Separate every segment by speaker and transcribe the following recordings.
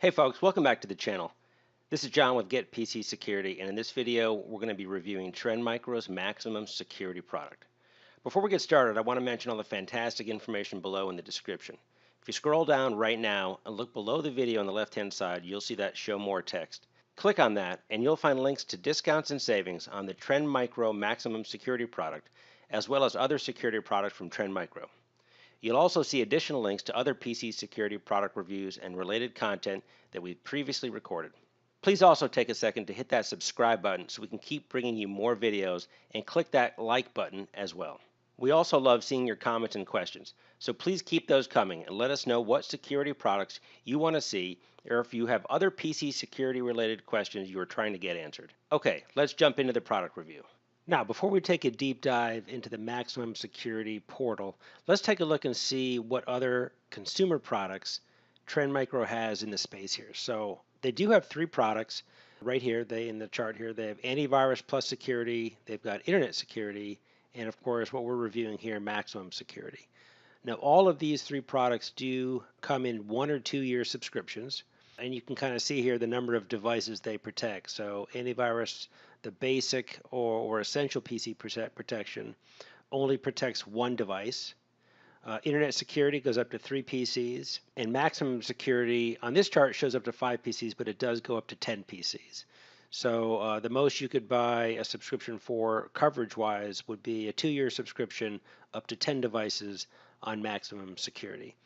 Speaker 1: Hey folks, welcome back to the channel. This is John with Get PC Security, and in this video we're going to be reviewing Trend Micro's maximum security product. Before we get started, I want to mention all the fantastic information below in the description. If you scroll down right now and look below the video on the left hand side, you'll see that show more text. Click on that and you'll find links to discounts and savings on the Trend Micro maximum security product, as well as other security products from Trend Micro. You'll also see additional links to other PC security product reviews and related content that we've previously recorded. Please also take a second to hit that subscribe button so we can keep bringing you more videos, and click that like button as well. We also love seeing your comments and questions, so please keep those coming and let us know what security products you want to see, or if you have other PC security related questions you are trying to get answered. Okay, let's jump into the product review. Now, before we take a deep dive into the maximum security portal, let's take a look and see what other consumer products Trend Micro has in the space here. So they do have three products right here. In the chart here, they have antivirus plus security, they've got internet security, and of course what we're reviewing here, maximum security. Now, all of these three products do come in 1 or 2 year subscriptions, and you can kind of see here the number of devices they protect. So antivirus, the basic or essential PC protection, only protects one device. Internet security goes up to 3 PCs, and maximum security on this chart shows up to 5 PCs, but it does go up to 10 PCs. So the most you could buy a subscription for coverage-wise would be a 2-year subscription up to 10 devices on maximum security.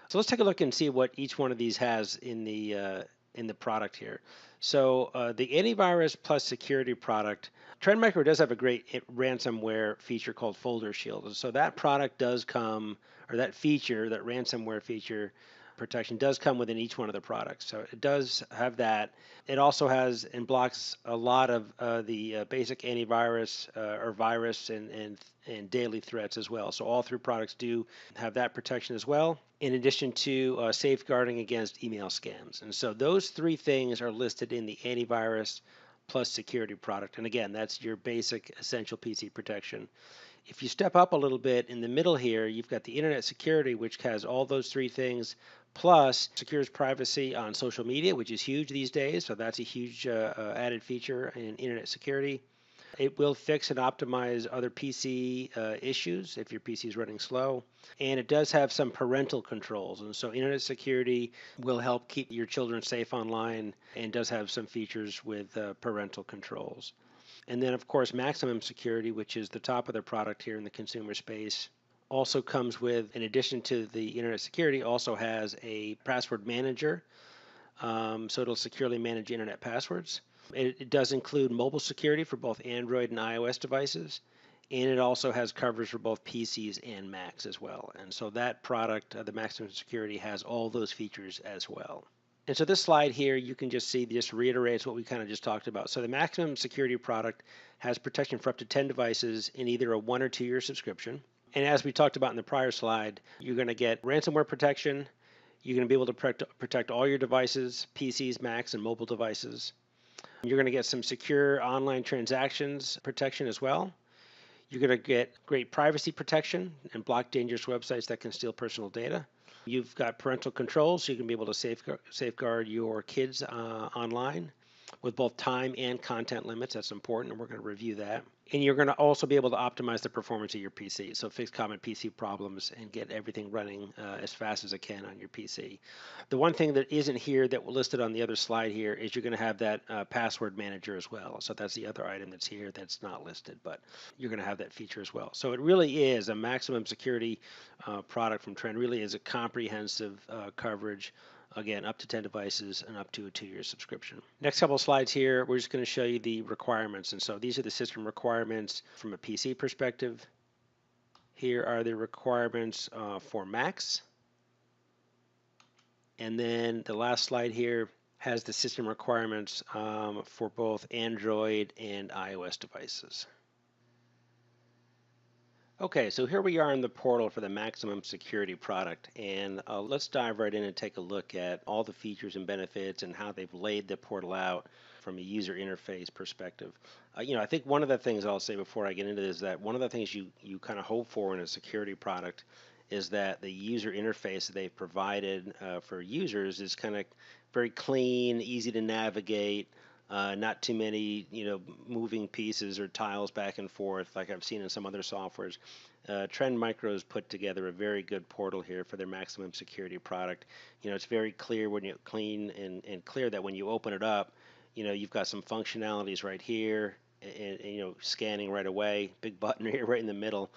Speaker 1: So let's take a look and see what each one of these has in the product here. So the antivirus plus security product, Trend Micro does have a great ransomware feature called Folder Shield. And so that product does come, or that feature, that ransomware feature protection does come within each one of the products. So it does have that. It also has and blocks a lot of the basic antivirus or virus and daily threats as well. So all three products do have that protection as well, in addition to safeguarding against email scams. And so those three things are listed in the antivirus plus security product. And again, that's your basic essential PC protection. If you step up a little bit in the middle here, you've got the internet security, which has all those three things, plus secures privacy on social media, which is huge these days. So that's a huge added feature in internet security. It will fix and optimize other PC issues if your PC is running slow. And it does have some parental controls. And so internet security will help keep your children safe online, and does have some features with parental controls. And then, of course, maximum security, which is the top of the product here in the consumer space, also comes with, in addition to the internet security, also has a password manager. So it'll securely manage internet passwords. It does include mobile security for both Android and iOS devices. And it also has coverage for both PCs and Macs as well. And so that product, the maximum security, has all those features as well. And so this slide here, you can just see, just reiterates what we kind of just talked about. So the maximum security product has protection for up to 10 devices in either a 1 or 2 year subscription. And as we talked about in the prior slide, you're going to get ransomware protection. You're going to be able to protect all your devices, PCs, Macs, and mobile devices. You're going to get some secure online transactions protection as well. You're going to get great privacy protection and block dangerous websites that can steal personal data. You've got parental controls, so you can be able to safeguard your kids online with both time and content limits. That's important, and we're going to review that. And you're going to also be able to optimize the performance of your PC, so fix common PC problems and get everything running as fast as it can on your PC. The one thing that isn't here that was listed on the other slide here is you're going to have that password manager as well. So that's the other item that's here that's not listed, but you're going to have that feature as well. So it really is a maximum security product from Trend. Really is a comprehensive coverage. Again, up to 10 devices and up to a 2-year subscription. Next couple of slides here, we're just going to show you the requirements. And so these are the system requirements from a PC perspective. Here are the requirements for Macs. And then the last slide here has the system requirements for both Android and iOS devices. Okay, so here we are in the portal for the maximum security product, and let's dive right in and take a look at all the features and benefits and how they've laid the portal out from a user interface perspective. I think one of the things I'll say before I get into this is that one of the things you kind of hope for in a security product is that the user interface that they've provided for users is kind of very clean, easy to navigate. Not too many, moving pieces or tiles back and forth like I've seen in some other softwares. Trend Micro's put together a very good portal here for their maximum security product. It's very clear when you clean and clear that when you open it up, you've got some functionalities right here, and scanning right away, big button here right in the middle,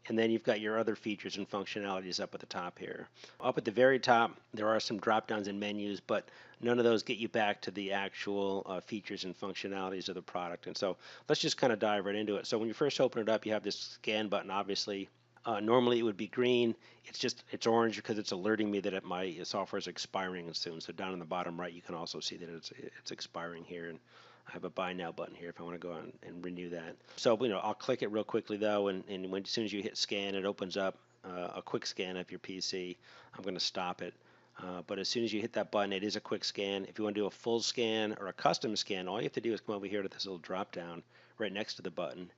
Speaker 1: and then you've got your other features and functionalities up at the top here. Up at the very top, there are some drop downs and menus, but none of those get you back to the actual features and functionalities of the product. And so let's just kind of dive right into it. So when you first open it up, you have this scan button, obviously. Normally it would be green. It's orange because it's alerting me that my software is expiring soon. So down in the bottom right, you can also see that it's expiring here, and I have a buy now button here if I want to go on and renew that. So I'll click it real quickly though, and as soon as you hit scan, it opens up a quick scan of your PC. I'm going to stop it. But as soon as you hit that button, it is a quick scan. If you want to do a full scan or a custom scan, all you have to do is come over here to this little drop down right next to the button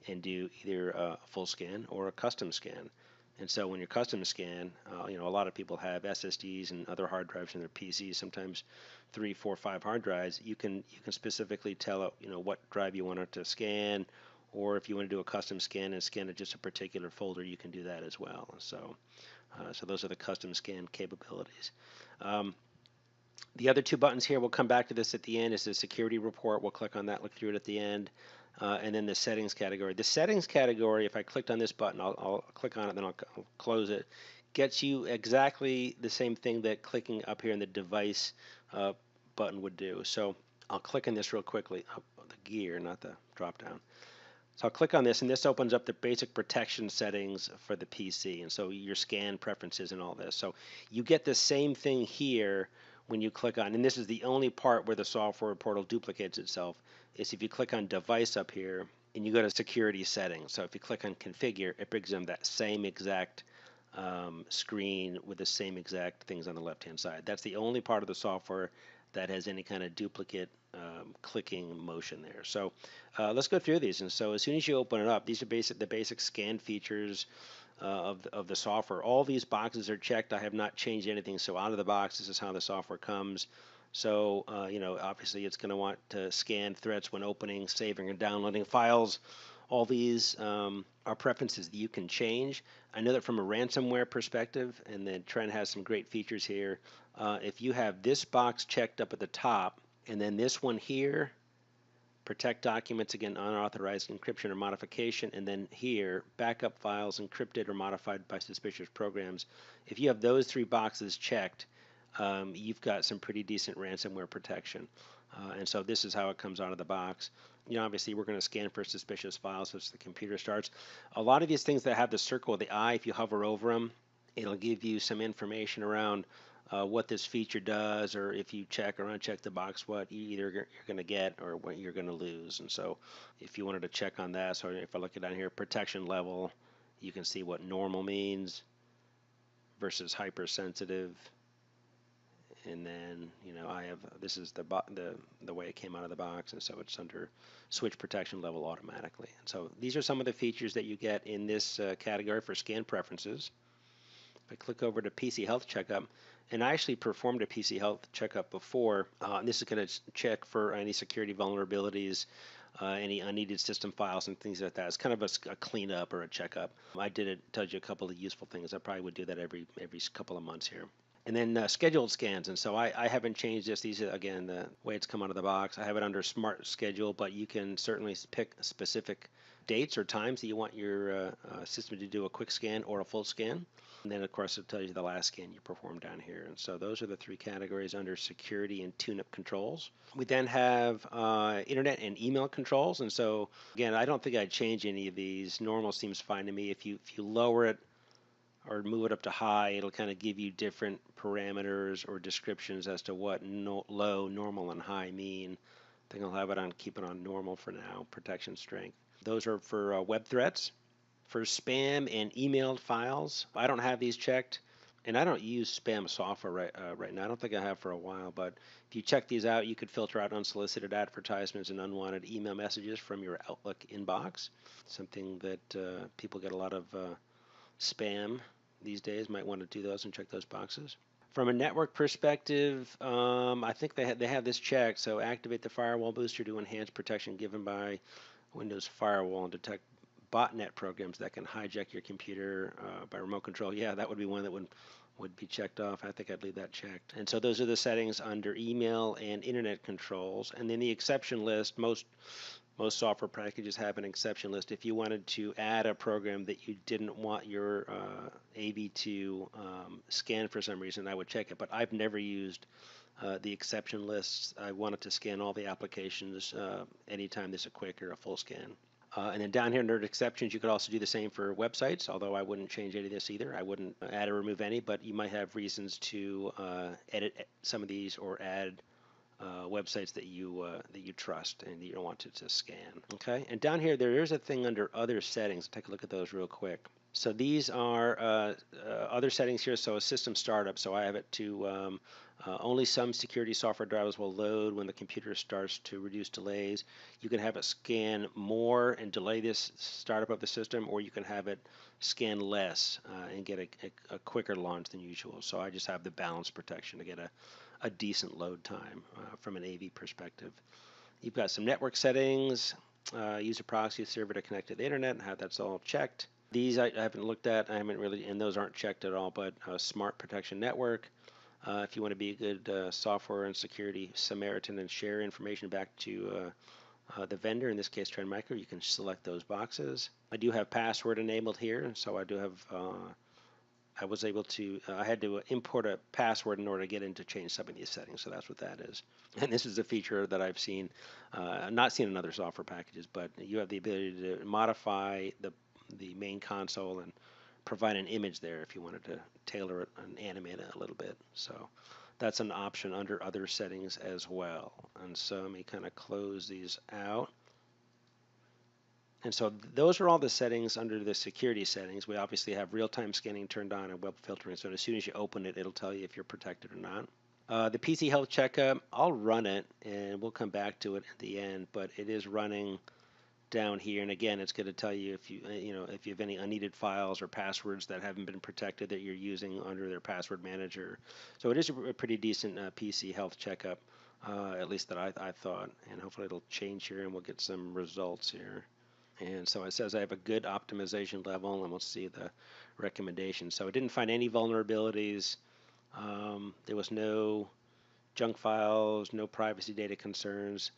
Speaker 1: and do either a full scan or a custom scan. And so when you custom scan, a lot of people have SSDs and other hard drives in their PCs, sometimes 3, 4, 5 hard drives. You can specifically tell it, what drive you want it to scan, or if you want to do a custom scan and scan it just a particular folder, you can do that as well. So those are the custom scan capabilities. The other two buttons here, we'll come back to this at the end, is the security report. We'll click on that, look through it at the end. And then the settings category. The settings category, if I clicked on this button, I'll click on it, then I'll close it, gets you exactly the same thing that clicking up here in the device button would do. So I'll click on this real quickly, the gear, not the drop down. So I'll click on this, and this opens up the basic protection settings for the PC, and so your scan preferences and all this. So you get the same thing here when you click on, and this is the only part where the software portal duplicates itself, is if you click on device up here and you go to security settings. So if you click on configure, it brings them that same exact screen with the same exact things on the left-hand side. That's the only part of the software that has any kind of duplicate clicking motion there. So let's go through these. And so as soon as you open it up, these are the basic scan features of the software. All these boxes are checked. I have not changed anything. So out of the box, this is how the software comes. So obviously it's going to want to scan threats when opening, saving, and downloading files. All these are preferences that you can change. I know that from a ransomware perspective, and then Trend has some great features here. If you have this box checked up at the top, and then this one here, protect documents against unauthorized encryption or modification, and then here, backup files encrypted or modified by suspicious programs. If you have those three boxes checked, you've got some pretty decent ransomware protection. And so this is how it comes out of the box. Obviously we're going to scan for suspicious files as the computer starts. A lot of these things that have the circle of the eye, if you hover over them, it'll give you some information around what this feature does, or if you check or uncheck the box, what you're going to get or what you're going to lose. And so if you wanted to check on that, so if I look at down here, protection level, you can see what normal means versus hypersensitive. And then I have, this is the way it came out of the box, and so it's under switch protection level automatically. And so these are some of the features that you get in this category for scan preferences. If I click over to PC Health Checkup, and I actually performed a PC Health Checkup before, this is going to check for any security vulnerabilities, any unneeded system files and things like that. It's kind of a cleanup or a checkup. I did it, tells you a couple of useful things. I probably would do that every couple of months here. And then scheduled scans, and so I haven't changed this. These are, again, the way it's come out of the box. I have it under Smart Schedule, but you can certainly pick specific dates or times that you want your system to do a quick scan or a full scan. And then, of course, it tells you the last scan you performed down here. And so those are the three categories under security and tune-up controls. We then have internet and email controls. And so, again, I don't think I'd change any of these. Normal seems fine to me. If you lower it or move it up to high, it'll kind of give you different parameters or descriptions as to what low, normal, and high mean. I think I'll have it on, keep it on normal for now, protection strength. Those are for web threats. For spam and emailed files, I don't have these checked, and I don't use spam software right now. I don't think I have for a while, but if you check these out, you could filter out unsolicited advertisements and unwanted email messages from your Outlook inbox. Something that people get a lot of spam these days. Might want to do those and check those boxes. From a network perspective, I think they have this checked. So activate the firewall booster to enhance protection given by Windows Firewall and detect botnet programs that can hijack your computer by remote control. Yeah, that would be one that would be checked off. I think I'd leave that checked. And so those are the settings under email and internet controls. And then the exception list, most software packages have an exception list. If you wanted to add a program that you didn't want your AV to scan for some reason, I would check it. But I've never used the exception lists. I want it to scan all the applications anytime there's a quick or a full scan. And then down here under exceptions, you could also do the same for websites, although I wouldn't change any of this either. I wouldn't add or remove any, but you might have reasons to edit some of these or add websites that you trust and that you don't want it to scan. Okay, and down here there is a thing under other settings. Take a look at those real quick. So these are other settings here. So a system startup. So I have it to only some security software drivers will load when the computer starts to reduce delays. You can have it scan more and delay this startup of the system, or you can have it scan less and get a quicker launch than usual. So I just have the balance protection to get a decent load time from an AV perspective. You've got some network settings, use a proxy server to connect to the internet, and how that's all checked. These I haven't looked at, I haven't really, and those aren't checked at all, but smart protection network. If you want to be a good software and security Samaritan and share information back to the vendor, in this case Trend Micro, you can select those boxes. I do have password enabled here, so I do have I was able to, I had to import a password in order to get in to change some of these settings, so that's what that is. And this is a feature that I've seen, not seen in other software packages, but you have the ability to modify the main console and provide an image there if you wanted to tailor it and animate it a little bit. So that's an option under other settings as well. And so let me kind of close these out. And so those are all the settings under the security settings. We obviously have real-time scanning turned on and web filtering. So as soon as you open it, it'll tell you if you're protected or not. The PC Health Checkup, I'll run it, and we'll come back to it at the end. But it is running down here, and again, it's going to tell you if if you have any unneeded files or passwords that haven't been protected that you're using under their password manager. So it is a pretty decent PC Health Checkup, at least that I thought. And hopefully it'll change here, and we'll get some results here. And so it says I have a good optimization level, and we'll see the recommendation. So it didn't find any vulnerabilities. There was no junk files, no privacy data concerns.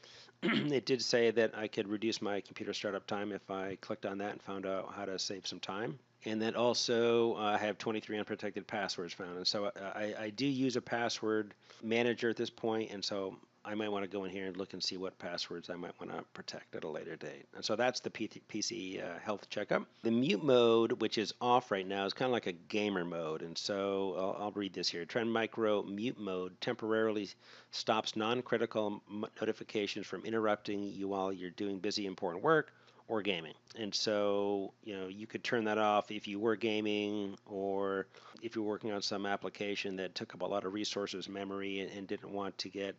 Speaker 1: It did say that I could reduce my computer startup time if I clicked on that and found out how to save some time. And then also I have 23 unprotected passwords found. And so I do use a password manager at this point, and so I might want to go in here and look and see what passwords I might want to protect at a later date. And so that's the PC Health Checkup. The mute mode, which is off right now, is kind of like a gamer mode. And so I'll read this here. Trend Micro Mute Mode temporarily stops non-critical notifications from interrupting you while you're doing busy important work or gaming. And so, you could turn that off if you were gaming or if you're working on some application that took up a lot of resources, memory, and didn't want to get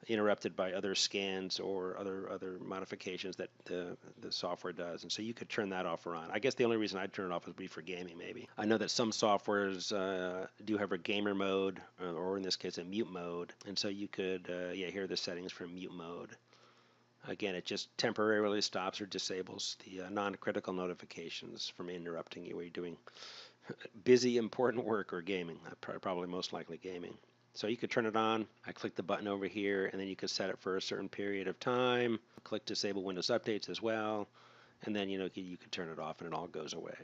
Speaker 1: interrupted by other scans or other modifications that the software does. And so you could turn that off or on. I guess the only reason I'd turn it off would be for gaming, maybe. I know that some softwares do have a gamer mode, or in this case, a mute mode. And so you could, here are the settings for mute mode. Again, it just temporarily stops or disables the non-critical notifications from interrupting you while you're doing busy, important work or gaming. Probably most likely gaming. So you could turn it on. I click the button over here, and then you could set it for a certain period of time. Click Disable Windows Updates as well, and then you could turn it off, and it all goes away.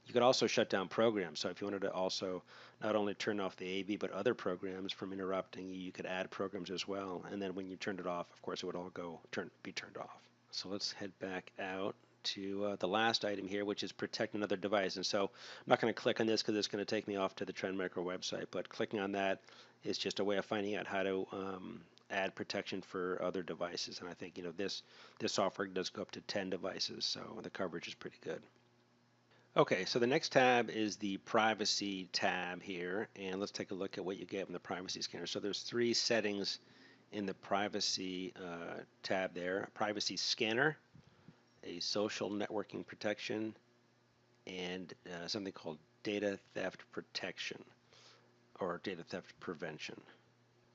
Speaker 1: You could also shut down programs. So if you wanted to also not only turn off the AV, but other programs from interrupting you, you could add programs as well. And then when you turned it off, of course, it would all be turned off. So let's head back out to the last item here, which is protect another device. And so I'm not going to click on this because it's going to take me off to the Trend Micro website, but clicking on that is just a way of finding out how to add protection for other devices. And I think this software does go up to 10 devices, so the coverage is pretty good. Okay, so the next tab is the privacy tab here, and let's take a look at what you get in the privacy scanner. So there's 3 settings in the privacy tab there: privacy scanner, a social networking protection, and something called data theft protection. or data theft prevention.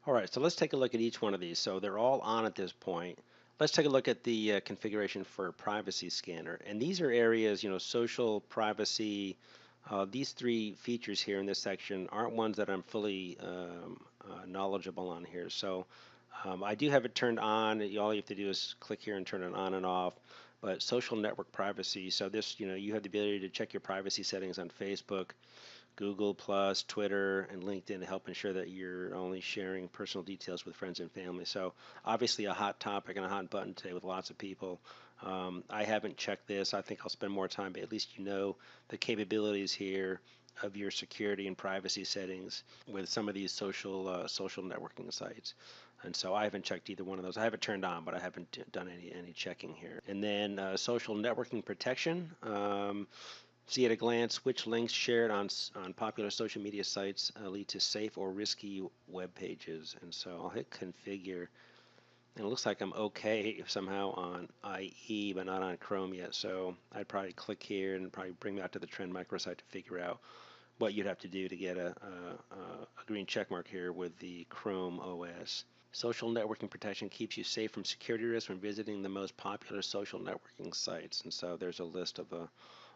Speaker 1: All right, so let's take a look at each one of these. So they're all on at this point. Let's take a look at the configuration for privacy scanner. And these are areas, social, privacy. These three features here in this section aren't ones that I'm fully knowledgeable on here. So I do have it turned on. All you have to do is click here and turn it on and off. But social network privacy, so this, you have the ability to check your privacy settings on Facebook, Google Plus, Twitter, and LinkedIn to help ensure that you're only sharing personal details with friends and family. So obviously a hot topic and a hot button today with lots of people. I haven't checked this. I think I'll spend more time, but at least you know the capabilities here of your security and privacy settings with some of these social networking sites. And so I haven't checked either one of those. I have it turned on, but I haven't done any checking here. And then social networking protection. See at a glance which links shared on popular social media sites lead to safe or risky web pages. And so I'll hit configure. And it looks like I'm okay somehow on IE, but not on Chrome yet. So I'd probably click here and probably bring me out to the Trend Micro site to figure out what you'd have to do to get a green check mark here with the Chrome OS. Social networking protection keeps you safe from security risks when visiting the most popular social networking sites. And so there's a list of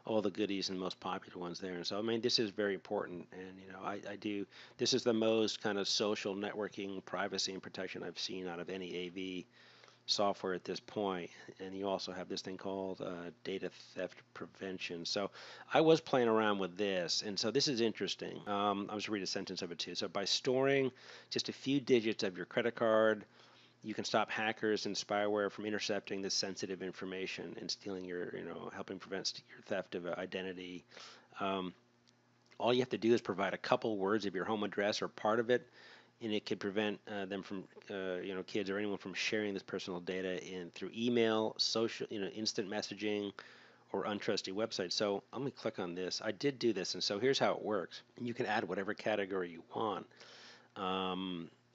Speaker 1: all the goodies and most popular ones there. And so, I mean, this is very important. And, this is the most kind of social networking privacy and protection I've seen out of any AV software at this point. And you also have this thing called data theft prevention. So I was playing around with this. And so this is interesting. I'll just read a sentence of it too. So by storing just a few digits of your credit card, you can stop hackers and spyware from intercepting this sensitive information and stealing helping prevent your theft of identity. Um, all you have to do is provide a couple words of your home address or part of it, and it could prevent them from, kids or anyone from sharing this personal data through email, social, instant messaging, or untrusted websites. So I'm going to click on this. I did do this, and so here's how it works. You can add whatever category you want.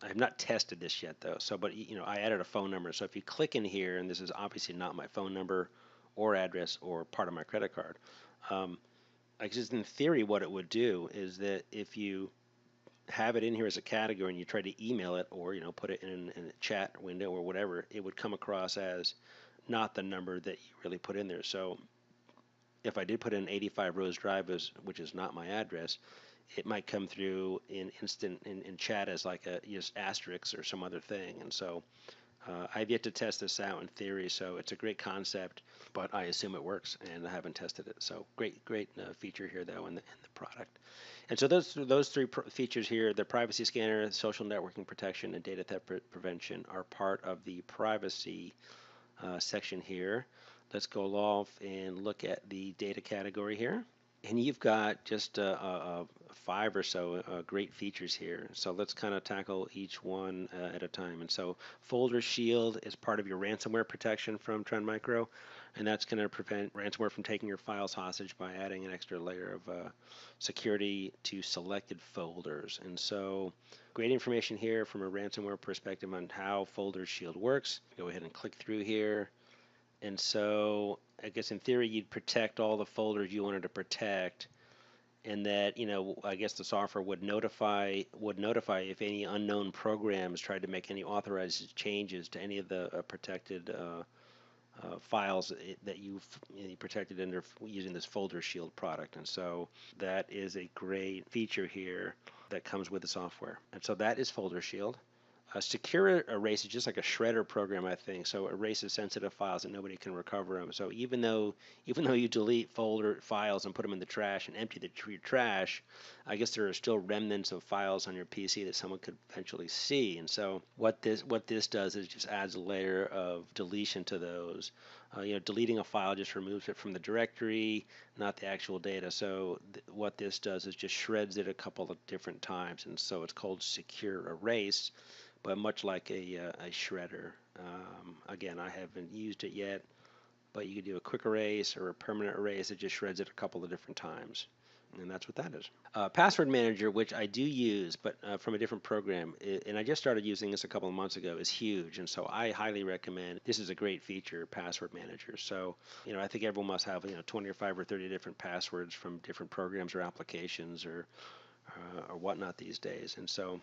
Speaker 1: I have not tested this yet though. So, but I added a phone number. So if you click in here, and this is obviously not my phone number or address or part of my credit card, I guess in theory, what it would do is that if you have it in here as a category and you try to email it or put it in a chat window or whatever, it would come across as not the number that you really put in there. So if I did put in 85 Rose Drive, which is not my address, it might come through in chat as like a just asterisk or some other thing. And so I've yet to test this out in theory, so it's a great concept, but I assume it works, and I haven't tested it. So great feature here though in the product. And so those three features here, the privacy scanner, social networking protection, and data theft prevention, are part of the privacy section here. Let's go off and look at the data category here. And you've got just 5 or so great features here. So let's kind of tackle each one at a time. And so Folder Shield is part of your ransomware protection from Trend Micro, and that's going to prevent ransomware from taking your files hostage by adding an extra layer of security to selected folders. And so great information here from a ransomware perspective on how Folder Shield works. Go ahead and click through here. And so I guess in theory you'd protect all the folders you wanted to protect, and that I guess the software would notify if any unknown programs tried to make any authorized changes to any of the protected files that you protected under using this Folder Shield product. And so that is a great feature here that comes with the software. And so that is Folder Shield. Secure Erase is just like a shredder program, I think. So it erases sensitive files and nobody can recover them. So even though you delete folder files and put them in the trash and empty your trash, I guess there are still remnants of files on your PC that someone could eventually see. And so what this does is just adds a layer of deletion to those. Deleting a file just removes it from the directory, not the actual data. So what this does is just shreds it a couple of different times, and so it's called Secure Erase. But much like a shredder. Again, I haven't used it yet, but you could do a quick erase or a permanent erase. It just shreds it a couple of different times. And that's what that is. Password Manager, which I do use, but from a different program, and I just started using this a couple of months ago, is huge. And so I highly recommend. This is a great feature, Password Manager. So, I think everyone must have 25 or 30 different passwords from different programs or applications or
Speaker 2: or whatnot these days. And so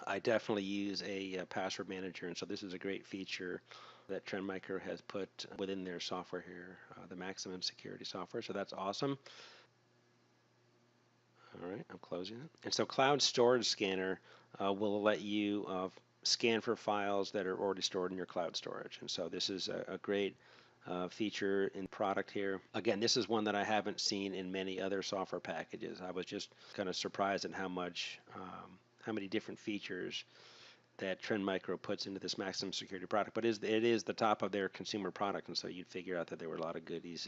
Speaker 2: I definitely use a password manager, and so this is a great feature that Trend Micro has put within their software here, the maximum security software. So that's awesome. All right, I'm closing it. And so Cloud Storage Scanner will let you scan for files that are already stored in your cloud storage. And so this is a great feature in product here. Again, this is one that I haven't seen in many other software packages. I was just kind of surprised at how many different features that Trend Micro puts into this maximum security product. But it is the top of their consumer product, and so you'd figure out that there were a lot of goodies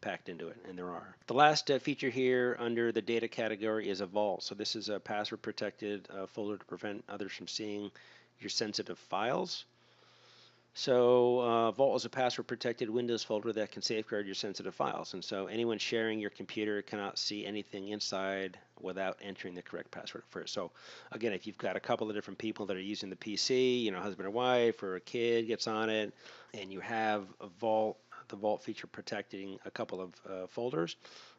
Speaker 2: packed into it, and there are. The last feature here under the data category is a vault. So this is a password protected folder to prevent others from seeing your sensitive files. So Vault is a password-protected Windows folder that can safeguard your sensitive files. And so anyone sharing your computer cannot see anything inside without entering the correct password first. So again, if you've got a couple of different people that are using the PC, husband or wife or a kid gets on it, and you have the Vault feature protecting a couple of folders,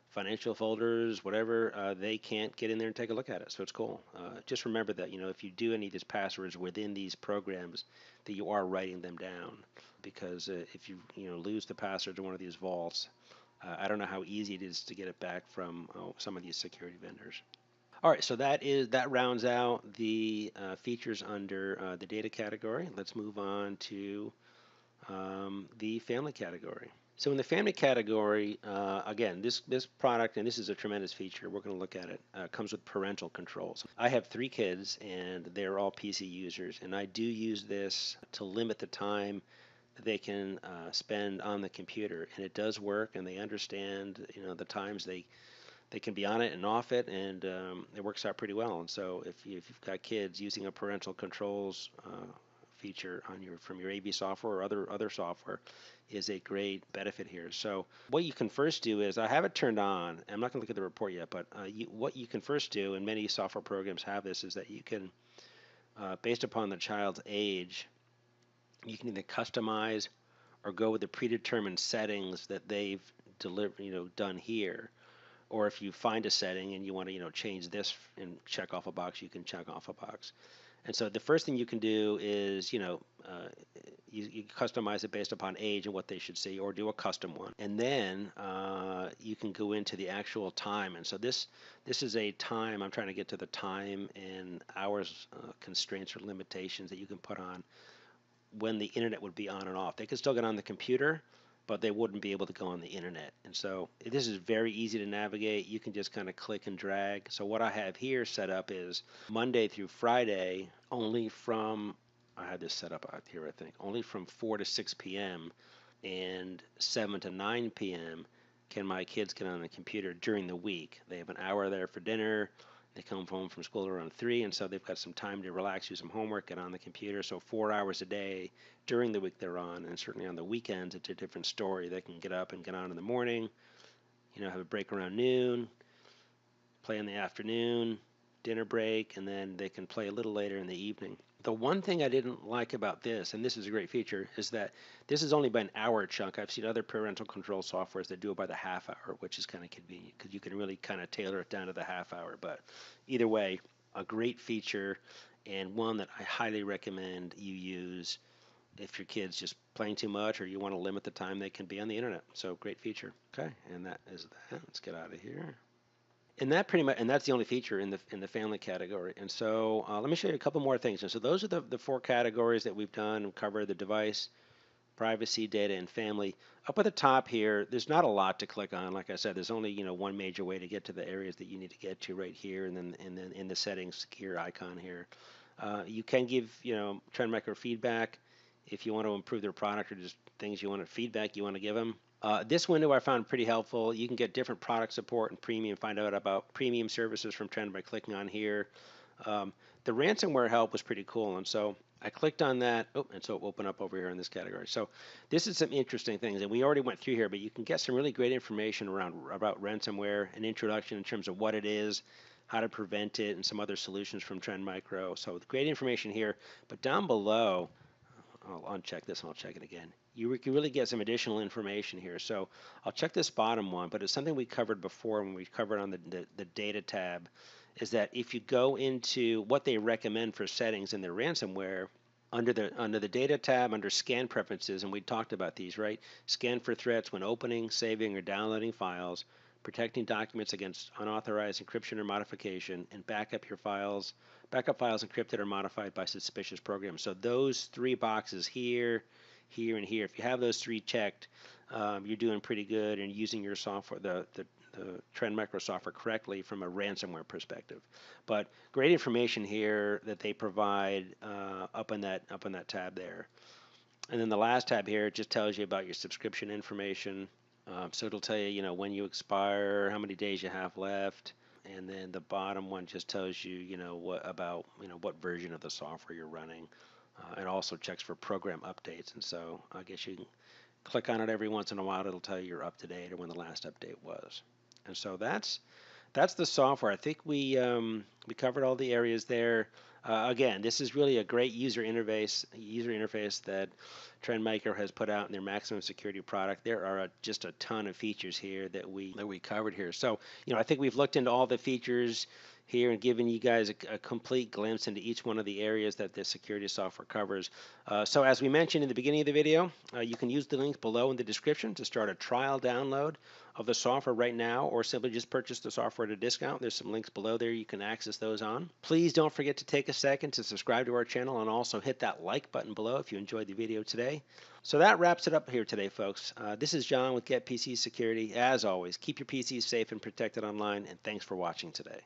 Speaker 2: financial folders, whatever, they can't get in there and take a look at it. So it's cool. Just remember that, if you do any of these passwords within these programs, that you are writing them down, because if you lose the password to one of these vaults, I don't know how easy it is to get it back from some of these security vendors. All right, so that rounds out the features under the data category. Let's move on to the family category. So in the family category, again, this product, and this is a tremendous feature, we're going to look at it, comes with parental controls. I have 3 kids, and they're all PC users, and I do use this to limit the time they can spend on the computer, and it does work, and they understand, the times they can be on it and off it, and it works out pretty well. And so if you've got kids, using a parental controls feature on from your AV software or other software is a great benefit here. So what you can first do is, I have it turned on. I'm not going to look at the report yet, but what you can first do, and many software programs have this, is that you can, based upon the child's age, you can either customize or go with the predetermined settings that they've done here. Or if you find a setting and you want to, change this and check off a box, you can check off a box. And so the first thing you can do is, you customize it based upon age and what they should see, or do a custom one. And then you can go into the actual time. And so this is a time. I'm trying to get to the time and hours constraints or limitations that you can put on when the internet would be on and off. They could still get on the computer, but they wouldn't be able to go on the internet. And so this is very easy to navigate. You can just kind of click and drag. So what I have here set up is Monday through Friday, only from, I had this set up out here, I think, only from 4 to 6 p.m. and 7 to 9 p.m. can my kids get on the computer during the week. They have an hour there for dinner. They come home from school around 3, and so they've got some time to relax, do some homework, get on the computer. So 4 hours a day during the week they're on, and certainly on the weekends it's a different story. They can get up and get on in the morning, have a break around noon, play in the afternoon, dinner break, and then they can play a little later in the evening. The one thing I didn't like about this, and this is a great feature, is that this is only by an hour chunk. I've seen other parental control softwares that do it by the half hour, which is kind of convenient because you can really kind of tailor it down to the half hour. But either way, a great feature, and one that I highly recommend you use if your kid's just playing too much or you want to limit the time they can be on the internet. So great feature. Okay, and that is that. Let's get out of here. And that's the only feature in the family category. And so let me show you a couple more things. And so those are the 4 categories that we've done and covered: the device, privacy, data, and family. Up at the top here, there's not a lot to click on. Like I said, there's only one major way to get to the areas that you need to get to right here, and then in the settings secure icon here. You can give Trend Micro feedback if you want to improve their product, or just things you want to feedback you want to give them. This window I found pretty helpful. You can get different product support and premium, find out about premium services from Trend by clicking on here. The ransomware help was pretty cool, and so I clicked on that, and so it opened up over here in this category. So this is some interesting things, and we already went through here, but you can get some really great information about ransomware, an introduction in terms of what it is, how to prevent it, and some other solutions from Trend Micro. So great information here, but down below, I'll uncheck this and I'll check it again. You can really get some additional information here. So I'll check this bottom one, but it's something we covered before when we covered on the data tab. is that if you go into what they recommend for settings in their ransomware, under the data tab under scan preferences, and we talked about these, right? Scan for threats when opening, saving, or downloading files, protecting documents against unauthorized encryption or modification, and backup files encrypted or modified by suspicious programs. So those three boxes here, here, and here, if you have those three checked, you're doing pretty good and using your software, the Trend Micro software correctly from a ransomware perspective. But great information here that they provide up in that tab there. And then the last tab here just tells you about your subscription information. So it'll tell you, when you expire, how many days you have left, and then the bottom one just tells you, what version of the software you're running. It also checks for program updates, and so I guess you can click on it every once in a while. It'll tell you you're up to date or when the last update was. And so that's the software. I think we covered all the areas there. Again, this is really a great user interface that Trendmaker has put out in their maximum security product. There are just a ton of features here that we covered here. So I think we've looked into all the features here and given you guys a complete glimpse into each one of the areas that the security software covers. So as we mentioned in the beginning of the video, you can use the links below in the description to start a trial download of the software right now, or simply just purchase the software at a discount. There's some links below there you can access those on. Please don't forget to take a second to subscribe to our channel and also hit that like button below if you enjoyed the video today. So that wraps it up here today, folks. This is John with Get PC Security. As always, keep your PCs safe and protected online, and thanks for watching today.